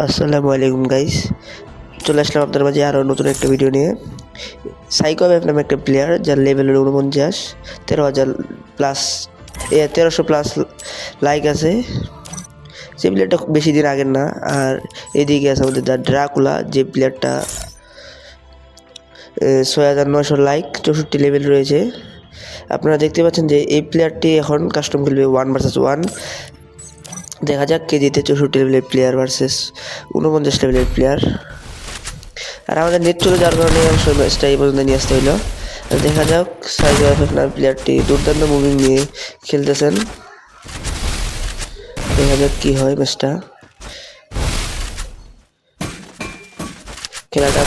আসসালামু আলাইকুম গাইস, চলে আসলাম আপনার মাঝে আরও নতুন একটা ভিডিও নিয়ে। সাইকো ওয়েভ নামে একটা প্লেয়ার যার লেভেল হলো 49, 13,000 প্লাস 1300 প্লাস লাইক আছে। যে প্লেয়ারটা খুব বেশি দিন আগের না। আর এদিকে আছে আমাদের দ্য ড্রাকুলা, যে প্লেয়ারটা 6,900 লাইক, 64 লেভেল রয়েছে। আপনারা দেখতে পাচ্ছেন যে এই প্লেয়ারটি এখন কাস্টম খেলবে 1 ভার্সেস 1। দেখা যাক কে জিতে, 64 লেভেলের প্লেয়ার ভার্সেস 49 লেভেলের প্লেয়ার। আর আমাদের নেট চলে যাওয়ার কারণে ম্যাচটা এই পর্যন্ত নিয়ে আসতে হইলো। দেখা যাক সাইকো এফএফ নামের প্লেয়ারটি দুর্দান্ত মুভিং নিয়ে খেলতেছেন। দেখা যাক কি হয় ম্যাচটা। খেলাটা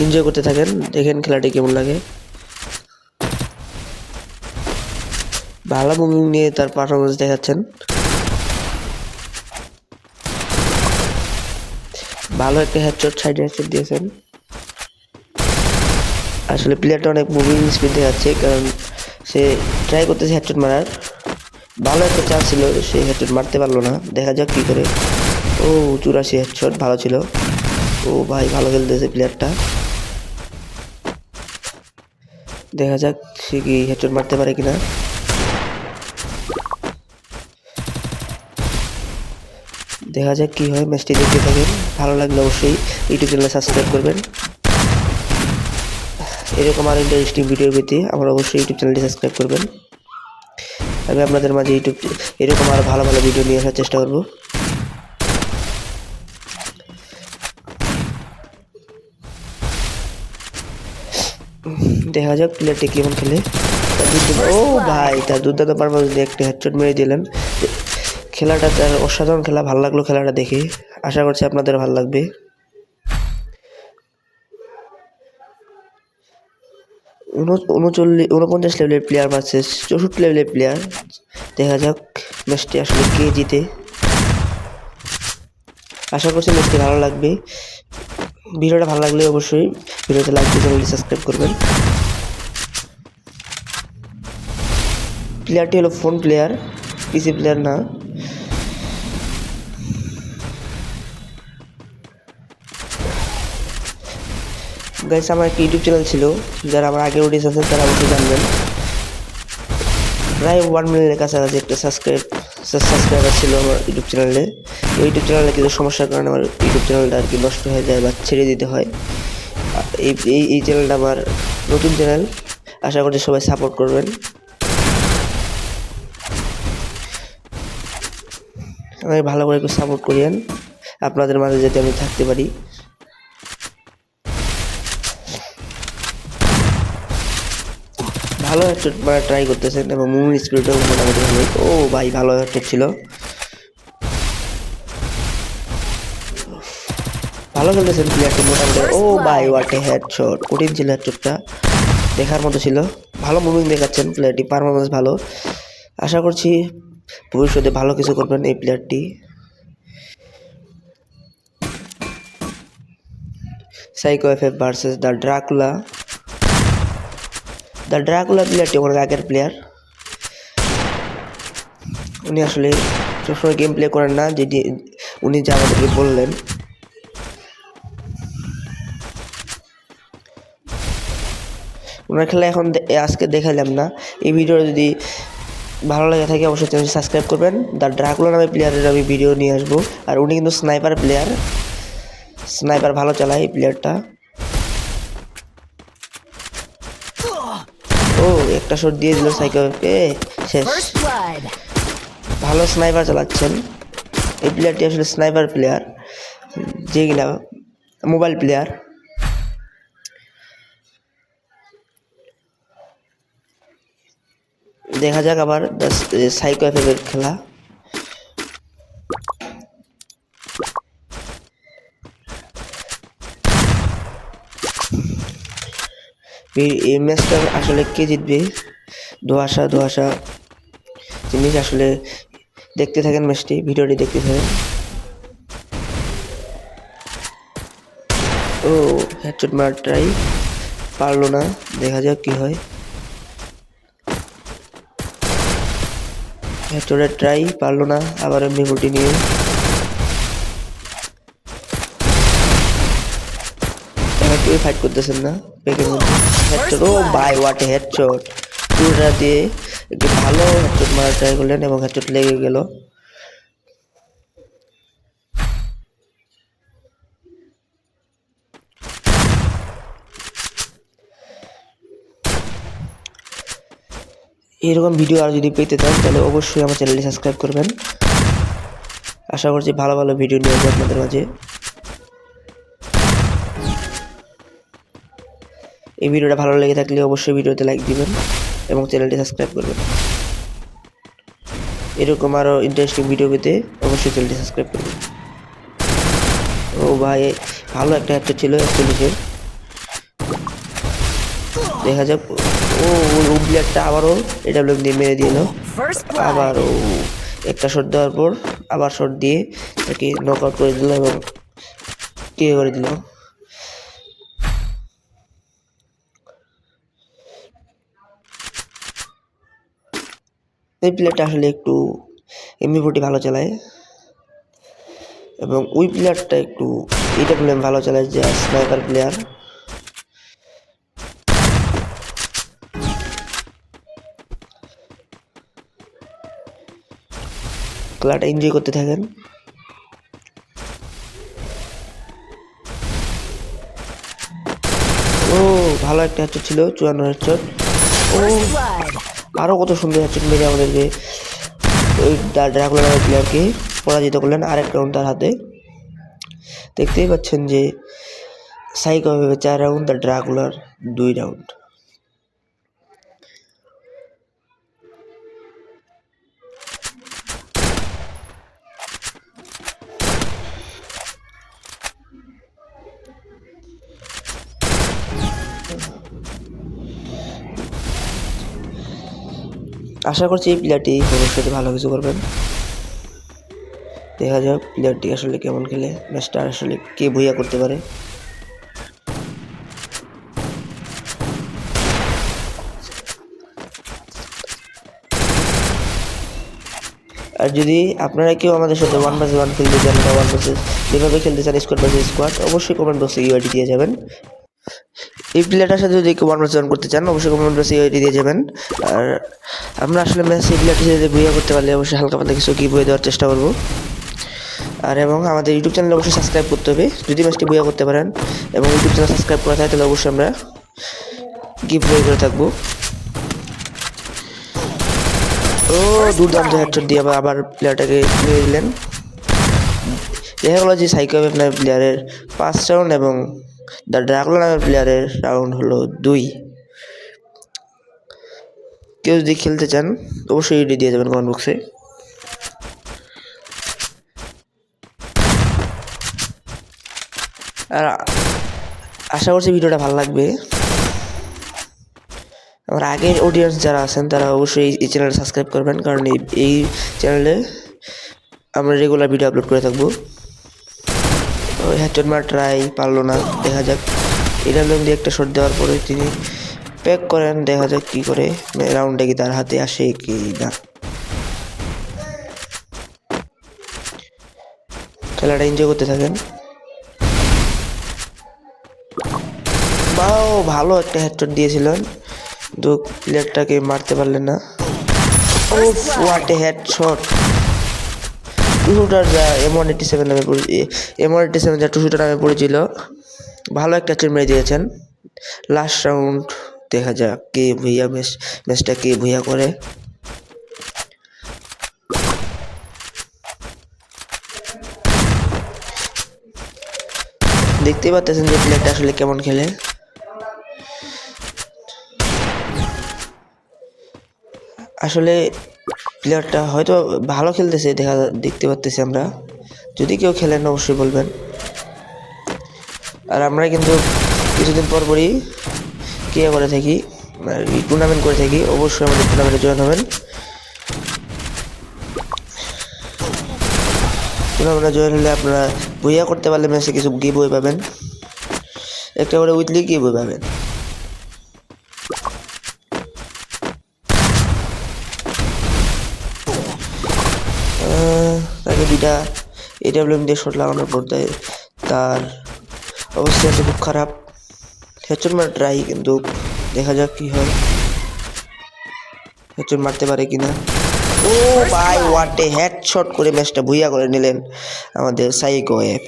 এনজয় করতে থাকেন, দেখেন খেলাটি কেমন লাগে। ভালো মুভিং নিয়ে তার পারফরমেন্স দেখাচ্ছেন। ভালো একটা হেডশট, সাইডে হেডশট দিয়েছেন। আসলে প্লেয়ারটা অনেক মুভিং স্পিড দেখাচ্ছে, কারণ সে ট্রাই করতেছে হেডশট মারার। ভালো একটা চান্স ছিল, সে হেডশট মারতে পারলো না। দেখা যাক কি করে। ও 84 হেডশট, ভালো ছিল। ও ভাই, ভালো খেলতেছে প্লেয়ারটা। দেখা যাক সে কি হেডশট মারতে পারে কিনা। দেখা যাক কি হয়, ম্যাচটি দেখতে থাকেন। ভালো লাগলে অবশ্যই ইউটিউব চ্যানেলে সাবস্ক্রাইব করবেন। এরকম আরও ইন্টারেস্টিং ভিডিও পেতে আমার অবশ্যই ইউটিউব চ্যানেলটি সাবস্ক্রাইব করবেন। আমি আপনাদের মাঝে এরকম আরও ভালো ভালো ভিডিও নিয়ে আসার চেষ্টা করব। দেখা যাক প্লেয়ারটি কেমন খেলে। ও ভাই, তার দুর্দান্ত পারফরমেন্স দিয়ে একটা হেডশট মেরে দিলেন। খেলাটা তার অসাধারণ খেলা, ভালো লাগলো খেলাটা দেখে। আশা করছি আপনাদের ভালো লাগবে। 49 লেভেলের প্লেয়ার ভার্সেস 64 লেভেলের প্লেয়ার। দেখা যাক ম্যাচটি আসলে কে জিতে। আশা করছি ম্যাচটি ভালো লাগবে। ভিডিওটা ভালো লাগলে অবশ্যই ভিডিওতে লাইক দিয়ে চ্যানেলটি সাবস্ক্রাইব করবেন। প্লেয়ারটি হলো ফোন প্লেয়ার, পিসি প্লেয়ার না। গাইস, আমার একটা ইউটিউব চ্যানেল ছিল, যারা আমার আগের অডিয়েন্স আছেন তারা অবশ্যই জানবেন। প্রায় 1 মিলিয়নের কাছাকাছি একটা সাবস্ক্রাইবার ছিল আমার ইউটিউব চ্যানেলে। ওই ইউটিউব চ্যানেলে কিছু সমস্যার কারণে আমার ইউটিউব চ্যানেলটা আর কি নষ্ট হয়ে যায় বা ছেড়ে দিতে হয়। এই চ্যানেলটা আমার নতুন চ্যানেল, আশা করছি সবাই সাপোর্ট করবেন। আমাকে ভালো করে একটু সাপোর্ট করিয়েন, আপনাদের মাঝে যাতে আমি থাকতে পারি। ভালো হেডশট মারা ট্রাই করতেছেন এবং মুভিং স্পিডটাও মোটামুটি ভালো। ও ভাই, ভালো হেডশট ছিল, ভালো খেলতেছেন প্লেয়ারটি মোটামুটি। ও ভাই, হোয়াট এ হেডশট, কঠিন ছিল হেডশটটা, দেখার মতো ছিল। ভালো মুভিং দেখাচ্ছেন প্লেয়ারটি, পারফরমেন্স ভালো। আশা করছি ভবিষ্যতে ভালো কিছু করবেন এই প্লেয়ারটি। Psycho FF versus the Dracula. The Dracula প্লেয়ারটি অনেক আগের প্লেয়ার। উনি আসলে সবসময় গেম প্লে করেন না, যেটি উনি যা আমাদেরকে বললেন। ওনার খেলা এখন আজকে দেখালাম না। এই ভিডিওটা যদি ভালো লাগে থাকে অবশ্যই চ্যানেলটি সাবস্ক্রাইব করবেন। দ্য ড্রাকুলা নামে প্লেয়ারের আমি ভিডিও নিয়ে আসবো। আর উনি কিন্তু স্নাইপার প্লেয়ার, স্নাইপার ভালো চালায় এই প্লেয়ারটা। ও একটা শট দিয়ে দিল সাইকো, শেষ। ভালো স্নাইপার চালাচ্ছেন এই প্লেয়ারটি, আসলে স্নাইপার প্লেয়ার, যে কিনা মোবাইল প্লেয়ার। দেখা যাক আবার সাইকো এফএফের খেলা। এই ম্যাচটা আসলে কে জিতবে, ধোঁয়াশা জিনিস। আসলে দেখতে থাকেন ম্যাচটি, ভিডিওটি দেখতে থাকেন। ও হেডশট মারার ট্রাই, পারলো না। দেখা যাক কি হয়। হেডশটের ট্রাই, পারলো না। আবার এমনি নিয়ে কেউ ফাইট করতেছেন না পেকের মধ্যে। হেডশট, ও ভাই হোয়াট হেডশট! পুরোটা দিয়ে একটু ভালো হেডশট মারা ট্রাই করলেন এবং হেডশট লেগে গেল। এরকম ভিডিও আর যদি পেতে চান তাহলে অবশ্যই আমার চ্যানেলটি সাবস্ক্রাইব করবেন। আশা করছি ভালো ভালো ভিডিও নিয়ে আসবো আপনাদের মাঝে। এই ভিডিওটা ভালো লেগে থাকলে অবশ্যই ভিডিওতে লাইক দিবেন এবং চ্যানেলটি সাবস্ক্রাইব করবেন। এরকম আরও ইন্টারেস্টিং ভিডিও পেতে অবশ্যই চ্যানেলটি সাবস্ক্রাইব করবেন। ও ভাই ভালো একটা হেডশট ছিল 41-এর। দেখা যাক। ও প্লেয়ারটা আবারও এটা দিয়ে মেরে দিল। আবারও একটা শট দেওয়ার পর আবার শট দিয়ে তাকে নক আউট করে দিল এবং ক্লিয়ার করে দিল। এই প্লেয়ারটা আসলে একটু এমবি40 ভালো চালায় এবং ওই প্লেয়ারটা একটু AWM ভালো চালায়, যে স্নাইপার প্লেয়ার। খেলাটা এনজয় করতে থাকেন। ও ভালো একটা হেডশট ছিল, 54 হেডশট। ও আরও কত সুন্দর হেডশট মেরে আমাদেরকে ওই ড্রাকুলা নামের প্লেয়ারকে পরাজিত করলেন আরেক রাউন্ড তার হাতে। দেখতেই পাচ্ছেন যে সাইকো 4 রাউন্ড, তার ড্রাকুলার 2 রাউন্ড। আশা করছি এই প্লেয়ারটি ভবিষ্যতে ভালো কিছু করবেন। দেখা যাক প্লেয়ারটি আসলে কেমন খেলে, ম্যাচটা আসলে কে ভুইয়া করতে পারে। আর যদি আপনারা কেউ আমাদের সাথে 1v1 খেলতে চান বা 1 vs যেভাবে খেলতে চান স্কোয়াড ভার্সেস স্কোয়াড, অবশ্যই কমেন্ট বক্সে ইউআইডি দিয়ে যাবেন। এই প্লেয়ারটার সাথে যদি কেউ 1v1 করতে চান অবশ্যই কমেন্ট বক্সে ইউআইডি দিয়ে যাবেন। আর আমরা আসলে ম্যাচ এই প্লেয়ারটির সাথে ভুইয়া করতে পারলে অবশ্যই হালকা পাতলা কিছু কি বয়ে দেওয়ার চেষ্টা করবো। আর এবং আমাদের ইউটিউব চ্যানেলে অবশ্যই সাবস্ক্রাইব করতে হবে যদি ম্যাচটি বইয়া করতে পারেন, এবং ইউটিউব চ্যানেল সাবস্ক্রাইব করা থাকে তাহলে অবশ্যই আমরা গিফট বই করে থাকবো। ও দুর্দান্ত হেডশট দিয়ে আবার প্লেয়ারটাকে মেরে দিলেন। দেখা গেলো যে সাইকো আপনার প্লেয়ারের 5 রাউন্ড এবং দ্য ড্রাকুলা নামের প্লেয়ারের রাউন্ড হলো 2। কেউ যদি খেলতে চান অবশ্যই ইউডি দিয়ে যাবেন কমেন্ট বক্সে। আর আশা করছি ভিডিওটা ভালো লাগবে। আমার আগের অডিয়েন্স যারা আছেন তারা অবশ্যই এই চ্যানেলটা সাবস্ক্রাইব করবেন, কারণ এই চ্যানেলে আমরা রেগুলার ভিডিও আপলোড করে থাকবো। হেডশট মারা ট্রাই পারলো না, দেখা যাক। AWM দিয়ে একটা শট দেওয়ার পরে তিনি প্যাক করেন, দেখা যাক কি করে রাউন্ডে কি তার হাতে আসে কি না। খেলাটা এনজয় করতে থাকেন। বাও ভালো একটা হেডশট দিয়েছিলেন, কিন্তু প্লেয়ারটাকে মারতে পারলেন না। Oh what a headshot! Two shooter যা M187 নামে M187 যা টু শুটার নামে পরিচিত, ভালো একটা হেডশট মেরে দিয়েছেন। লাস্ট রাউন্ড, দেখা যাক কে ভুইয়া ম্যাচটা কে ভুইয়া করে। দেখতেই পাচ্ছেন যে প্লেয়ারটা আসলে কেমন খেলে। আসলে প্লেয়ারটা হয়তো ভালো খেলতেছে দেখতে পাচ্তেছি আমরা। যদি কেউ খেলেন অবশ্যই বলবেন। আর আমরা কিন্তু কিছুদিন পর পরই করে থাকি, টুর্নামেন্ট করে থাকি, অবশ্যই আমাদের টুর্নামেন্টে জয়েন হবেন। টুর্নামেন্টে জয়েন হলে আপনারা বইয়া করতে পারলে ম্যাচে কিছু গিভ বই পাবেন, একটা করে উইকলি গিভ বই পাবেন। তাকে দুইটা AWM দিয়ে শট লাগানোর পর তার অবস্থা হচ্ছে খুব খারাপ। হেডশট মারা ট্রাই, কিন্তু দেখা যাক কি হয়, হেডশট মারতে পারে কিনা। ও ভাই, হোয়াট এ হেডশট করে ম্যাচটা ভুইয়া করে নিলেন আমাদের সাইকো এফ।